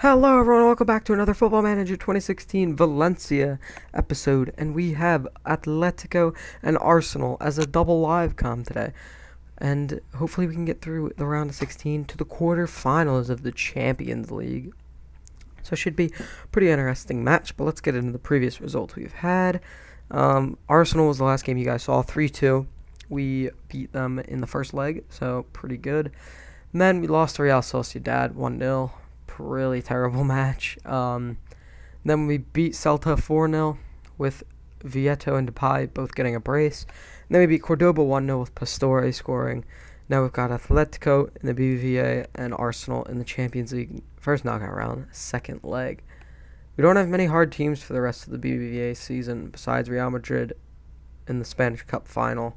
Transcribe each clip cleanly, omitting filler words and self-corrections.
Hello everyone, welcome back to another Football Manager 2016 Valencia episode, and we have Atletico and Arsenal as a double live com today. And hopefully we can get through the round of 16 to the quarterfinals of the Champions League. So it should be a pretty interesting match, but let's get into the previous results we've had. Arsenal was the last game you guys saw, 3-2. We beat them in the first leg, so pretty good. And then we lost to Real Sociedad 1-0. Really terrible match. Then we beat Celta 4-0 with Vieto and Depay both getting a brace. And then we beat Cordoba 1-0 with Pastore scoring. Now we've got Atletico in the BBVA and Arsenal in the Champions League first knockout round, second leg. We don't have many hard teams for the rest of the BBVA season besides Real Madrid in the Spanish Cup final.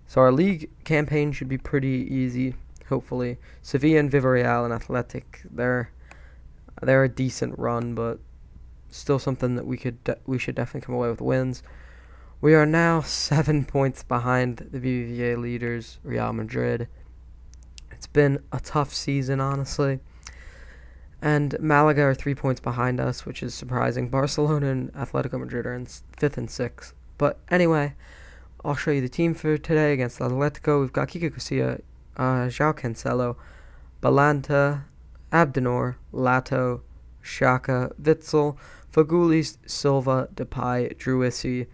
So our league campaign should be pretty easy, hopefully. Sevilla and Villarreal and Athletic, they're a decent run, but still something that we should definitely come away with wins. We are now 7 points behind the BBVA leaders, Real Madrid. It's been a tough season, honestly. And Malaga are 3 points behind us, which is surprising. Barcelona and Atletico Madrid are in 5th and 6th. But anyway, I'll show you the team for today against Atletico. We've got Kiko Casilla, João Cancelo, Balanta, Abdenor, Lato, Xhaka, Witsel, Faguli, Silva, Depay, Druisi,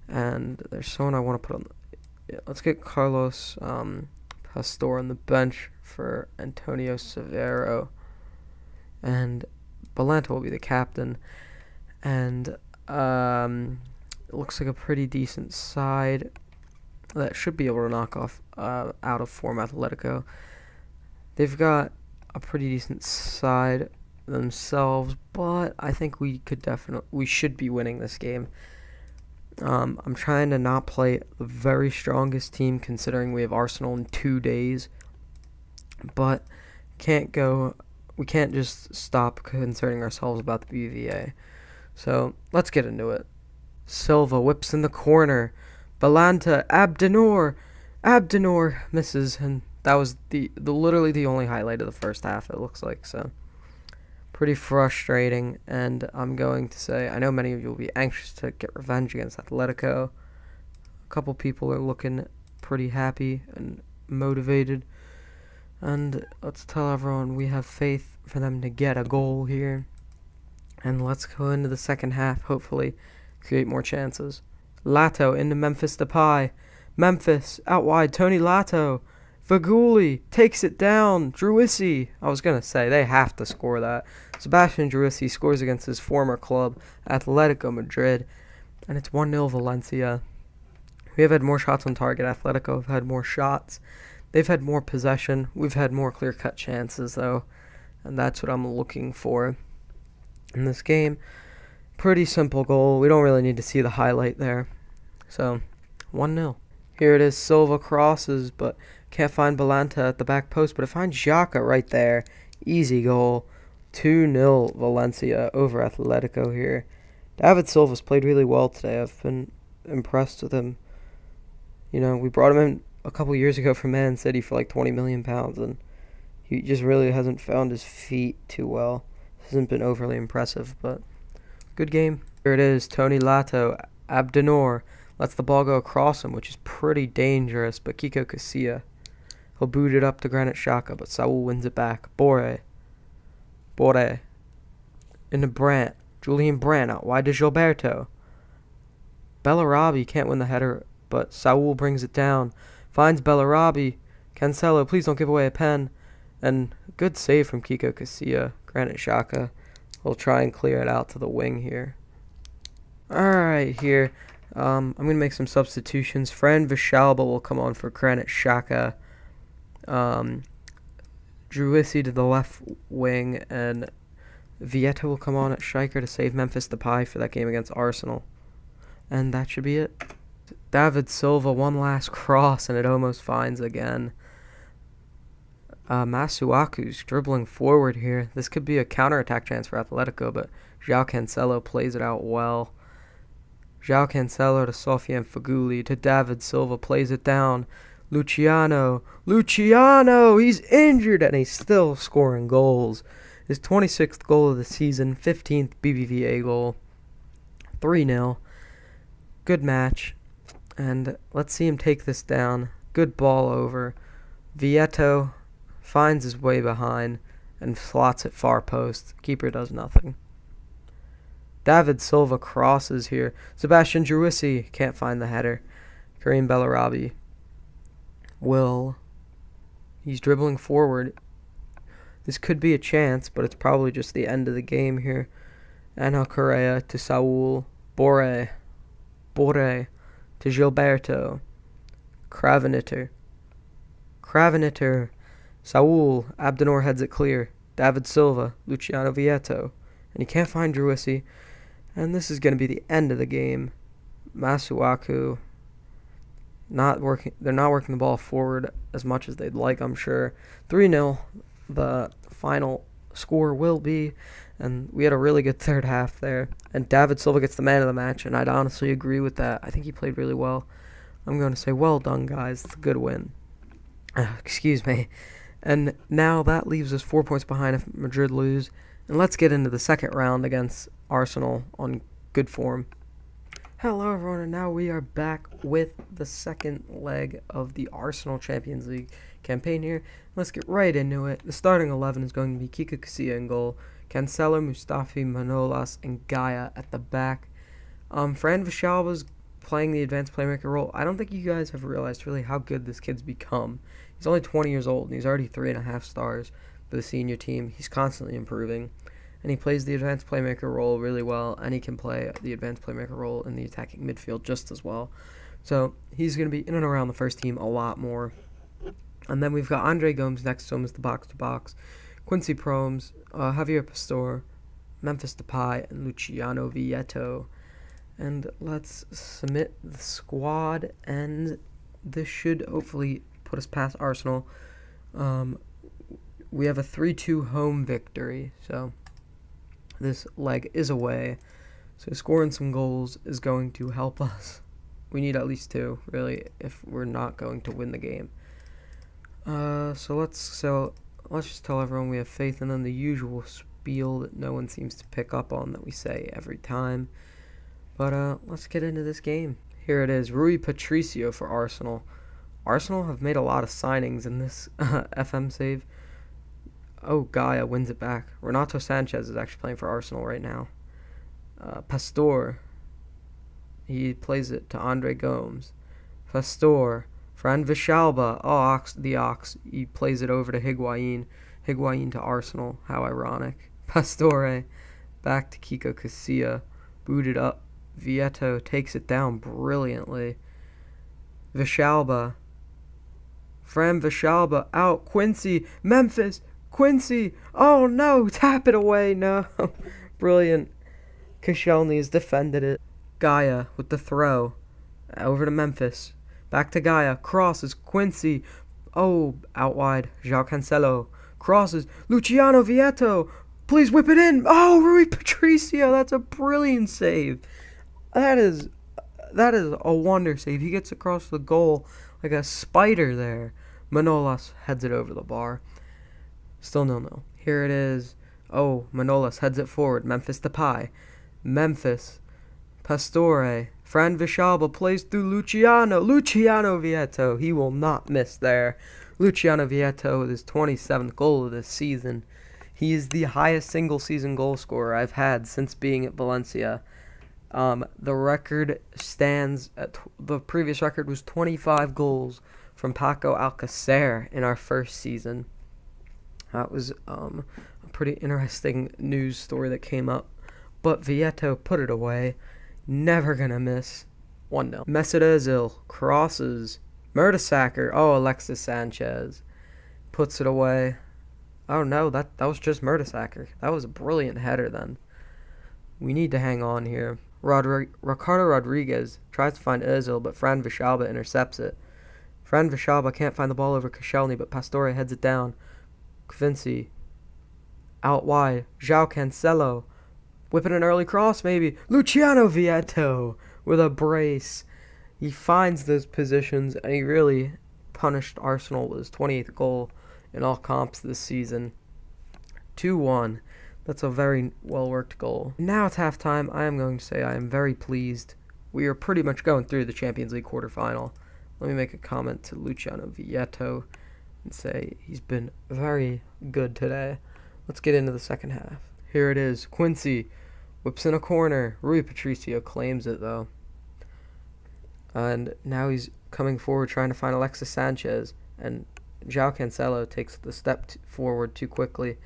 and there's someone I want to put on. Let's get Carlos Pastore on the bench for Antonio Severo, and Balanta will be the captain. And it looks like a pretty decent side that should be able to knock off out of form Atletico. They've got a pretty decent side themselves, but I think we should be winning this game. I'm trying to not play the very strongest team considering we have Arsenal in 2 days, but we can't just stop concerning ourselves about the BVA. So let's get into it. Silva whips in the corner. Balanta, Abdenor misses, and that was literally the only highlight of the first half, it looks like. So pretty frustrating, and I'm going to say, I know many of you will be anxious to get revenge against Atletico. A couple people are looking pretty happy and motivated, and let's tell everyone we have faith for them to get a goal here. And let's go into the second half, hopefully create more chances. Lato into Memphis Depay. Memphis out wide, Tony Lato. Faguli takes it down. Druisi. I was going to say, they have to score that. Sebastian Druisi scores against his former club, Atletico Madrid. And it's 1-0 Valencia. We have had more shots on target. Atletico have had more shots. They've had more possession. We've had more clear-cut chances, though. And that's what I'm looking for in this game. Pretty simple goal. We don't really need to see the highlight there. So, 1-0. Here it is. Silva crosses, but can't find Balanta at the back post, but it finds Xhaka right there. Easy goal. 2-0 Valencia over Atletico here. David Silva's played really well today. I've been impressed with him. You know, we brought him in a couple years ago from Man City for like £20 million, and he just really hasn't found his feet too well. Hasn't been overly impressive, but good game. Here it is. Tony Lato, Abdenor lets the ball go across him, which is pretty dangerous, but Kiko Casilla, he'll boot it up to Granit Xhaka, but Saul wins it back. Bore into Brandt. Julian Brandt out wide to Gilberto. Bellarabi can't win the header, but Saul brings it down. Finds Bellarabi. Cancelo, please don't give away a pen. And good save from Kiko Casilla. Granit Xhaka will try and clear it out to the wing here. Alright, here. I'm going to make some substitutions. Fran Vishalba will come on for Granit Xhaka. Druisi to the left wing, and Vieto will come on at striker to save Memphis Depay for that game against Arsenal. And that should be it. David Silva, one last cross, and it almost finds again. Masuaku's dribbling forward here. This could be a counter-attack chance for Atletico, but João Cancelo plays it out well. João Cancelo to Sofiane Faguli to David Silva, plays it down. Luciano, he's injured and he's still scoring goals. his 26th goal of the season, 15th BBVA goal, 3-0. Good match. And let's see him take this down. Good ball over. Vieto finds his way behind and slots it far post. Keeper does nothing. David Silva crosses here. Sebastian Druisi can't find the header. Karim Bellarabi he's dribbling forward. This could be a chance, but it's probably just the end of the game here. Angel Correa to Saul. Borre to Gilberto. Kraveniter. Saul. Abdenor heads it clear. David Silva. Luciano Vieto. And he can't find Druisi. And this is going to be the end of the game. Masuaku not working. They're not working the ball forward as much as they'd like, I'm sure. 3-0 the final score will be. And we had a really good third half there. And David Silva gets the man of the match, and I'd honestly agree with that. I think he played really well. I'm going to say, well done, guys. It's a good win. Excuse me. And now that leaves us 4 points behind if Madrid lose. And let's get into the second round against Arsenal on good form. Hello, everyone, and now we are back with the second leg of the Arsenal Champions League campaign here. Let's get right into it. The starting 11 is going to be Kika Casilla in goal, Cancelo, Mustafi, Manolas, and Gaia at the back. Fran Vichalba's playing the advanced playmaker role. I don't think you guys have realized really how good this kid's become. He's only 20 years old, and he's already 3.5 stars for the senior team. He's constantly improving. And he plays the advanced playmaker role really well, and he can play the advanced playmaker role in the attacking midfield just as well. So he's going to be in and around the first team a lot more. And then we've got Andre Gomes next to him as the box-to-box, Quincy Promes, Javier Pastor, Memphis Depay, and Luciano Vieto. And let's submit the squad, and this should hopefully put us past Arsenal. We have a 3-2 home victory, so this leg is away, so scoring some goals is going to help us. We need at least 2, really, if we're not going to win the game. So let's just tell everyone we have faith in them. The usual spiel that no one seems to pick up on that we say every time. But let's get into this game. Here it is. Rui Patricio for Arsenal. Arsenal have made a lot of signings in this FM save. Oh, Gaia wins it back. Renato Sanchez is actually playing for Arsenal right now. Pastor. He plays it to Andre Gomes. Pastor. Fran Vichalba. Oh, the Ox. He plays it over to Higuain. Higuain to Arsenal. How ironic. Pastore. Back to Kiko Casilla. Booted up. Vieto takes it down brilliantly. Vichalba. Fran Vichalba out. Quincy. Memphis. Quincy, oh no, tap it away, no. Brilliant. Koscielny has defended it. Gaia with the throw. Over to Memphis. Back to Gaia. Crosses. Quincy. Oh, out wide. João Cancelo. Crosses. Luciano Vieto. Please whip it in. Oh, Rui Patricio. That's a brilliant save. That is a wonder save. He gets across the goal like a spider there. Manolas heads it over the bar. Still 0-0. Here it is. Oh, Manolas heads it forward. Memphis Depay. Memphis. Pastore. Fran Vichalba plays through Luciano. Luciano Vieto. He will not miss there. Luciano Vieto with his 27th goal of this season. He is the highest single-season goal scorer I've had since being at Valencia. The record stands at... the previous record was 25 goals from Paco Alcacer in our first season. That was a pretty interesting news story that came up. But Vieto put it away. Never going to miss. 1-0. Mesut Ozil crosses. Mertesacker. Oh, Alexis Sanchez puts it away. Oh, no, that was just Mertesacker. That was a brilliant header then. We need to hang on here. Ricardo Rodriguez tries to find Ozil, but Fran Vichalba intercepts it. Fran Vichalba can't find the ball over Koscielny, but Pastore heads it down. Quincy. Out wide. João Cancelo. Whipping an early cross, maybe. Luciano Vieto with a brace. He finds those positions, and he really punished Arsenal with his 28th goal in all comps this season. 2-1. That's a very well-worked goal. Now it's halftime. I am going to say I am very pleased. We are pretty much going through the Champions League quarterfinal. Let me make a comment to Luciano Vietto and say he's been very good today. Let's get into the second half. Here it is. Quincy whips in a corner. Rui Patricio claims it, though. And now he's coming forward trying to find Alexis Sanchez. And João Cancelo takes the step forward too quickly.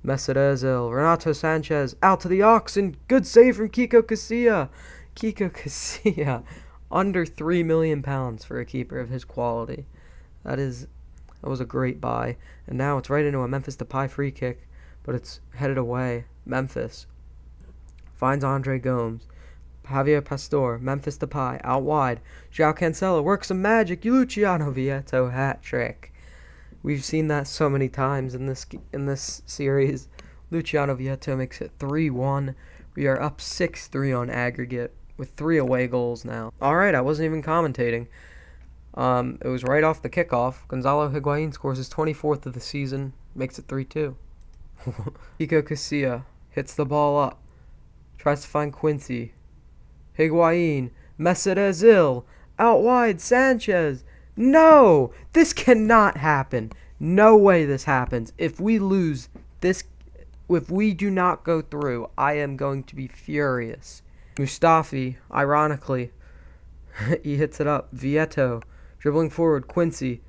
Mesut Ozil, Renato Sanchez, out to the oxen. Good save from Kiko Casilla. Kiko Casilla, under £3 million for a keeper of his quality. That was a great buy. And now it's right into a Memphis Depay free kick, but it's headed away. Memphis finds Andre Gomes. Javier Pastor, Memphis Depay, out wide. João Cancelo works some magic. Luciano Vietto hat trick. We've seen that so many times in this series. Luciano Vietto makes it 3-1. We are up 6-3 on aggregate with 3 away goals now. All right, I wasn't even commentating. It was right off the kickoff. Gonzalo Higuain scores his 24th of the season, makes it 3-2. Kiko Casilla hits the ball up, tries to find Quincy. Higuain, Mesut Ozil, out wide, Sanchez. No! This cannot happen. No way this happens. If we lose this, if we do not go through, I am going to be furious. Mustafi, ironically, he hits it up. Vietto, dribbling forward, Quincy.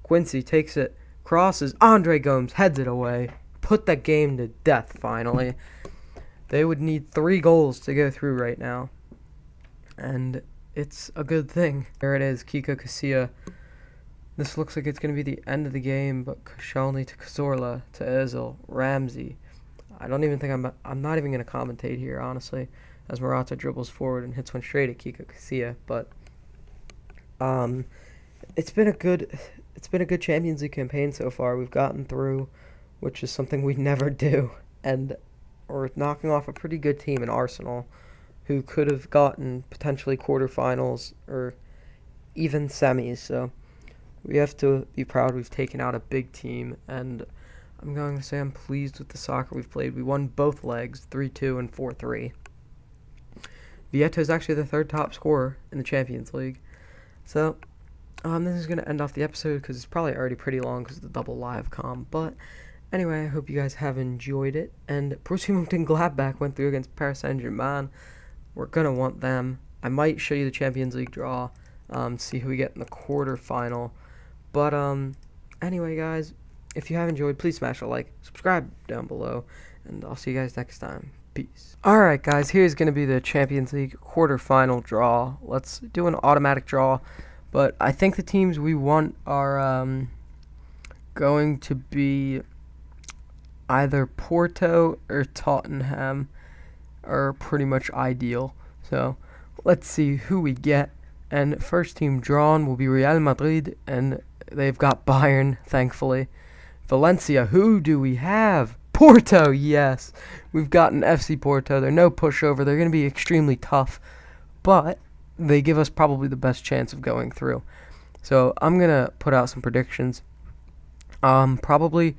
Quincy takes it, crosses. Andre Gomes heads it away. Put the game to death, finally. They would need 3 goals to go through right now. And it's a good thing. There it is, Kiko Casilla. This looks like it's going to be the end of the game, but Koscielny to Cazorla to Ozil, Ramsey. I don't even think I'm not even going to commentate here, honestly, as Morata dribbles forward and hits one straight at Kiko Casilla. But it's been a good Champions League campaign so far. We've gotten through, which is something we never do, and we're knocking off a pretty good team in Arsenal, who could have gotten potentially quarterfinals or even semis. So we have to be proud we've taken out a big team, and I'm going to say I'm pleased with the soccer we've played. We won both legs, 3-2 and 4-3. Vietto is actually the 3rd top scorer in the Champions League. So this is going to end off the episode because it's probably already pretty long because of the double live comm. But anyway, I hope you guys have enjoyed it. And Borussia Mönchengladbach went through against Paris Saint-Germain. We're going to want them. I might show you the Champions League draw, see who we get in the quarterfinal. But anyway, guys, if you have enjoyed, please smash a like, subscribe down below, and I'll see you guys next time. Peace. Alright, guys, here's going to be the Champions League quarterfinal draw. Let's do an automatic draw. But I think the teams we want are going to be either Porto or Tottenham. Are pretty much ideal. So let's see who we get. And first team drawn will be Real Madrid, and they've got Bayern, thankfully. Valencia, who do we have? Porto, yes. We've gotten FC Porto. They're no pushover. They're going to be extremely tough, but they give us probably the best chance of going through. So I'm going to put out some predictions. Probably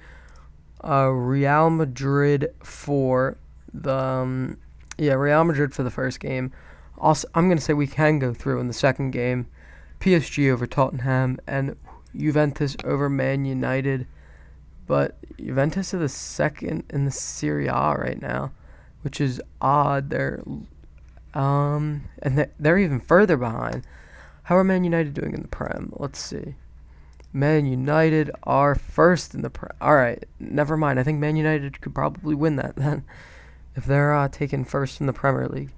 Real Madrid for the Real Madrid for the first game. Also, I'm going to say we can go through in the second game. PSG over Tottenham and Juventus over Man United. But Juventus are the second in the Serie A right now, which is odd. They're even further behind. How are Man United doing in the Prem? Let's see. Man United are first in the Prem. All right, never mind. I think Man United could probably win that then, if they're taken first in the Premier League.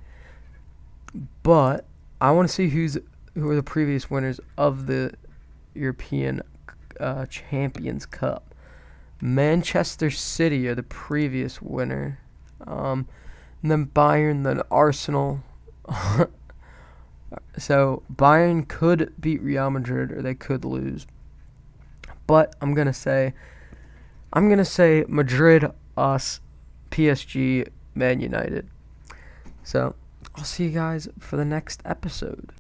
But I want to see who are the previous winners of the European Champions Cup. Manchester City are the previous winner. And then Bayern, then Arsenal. So Bayern could beat Real Madrid or they could lose. But I'm gonna say Madrid, us, PSG, Man United. So I'll see you guys for the next episode.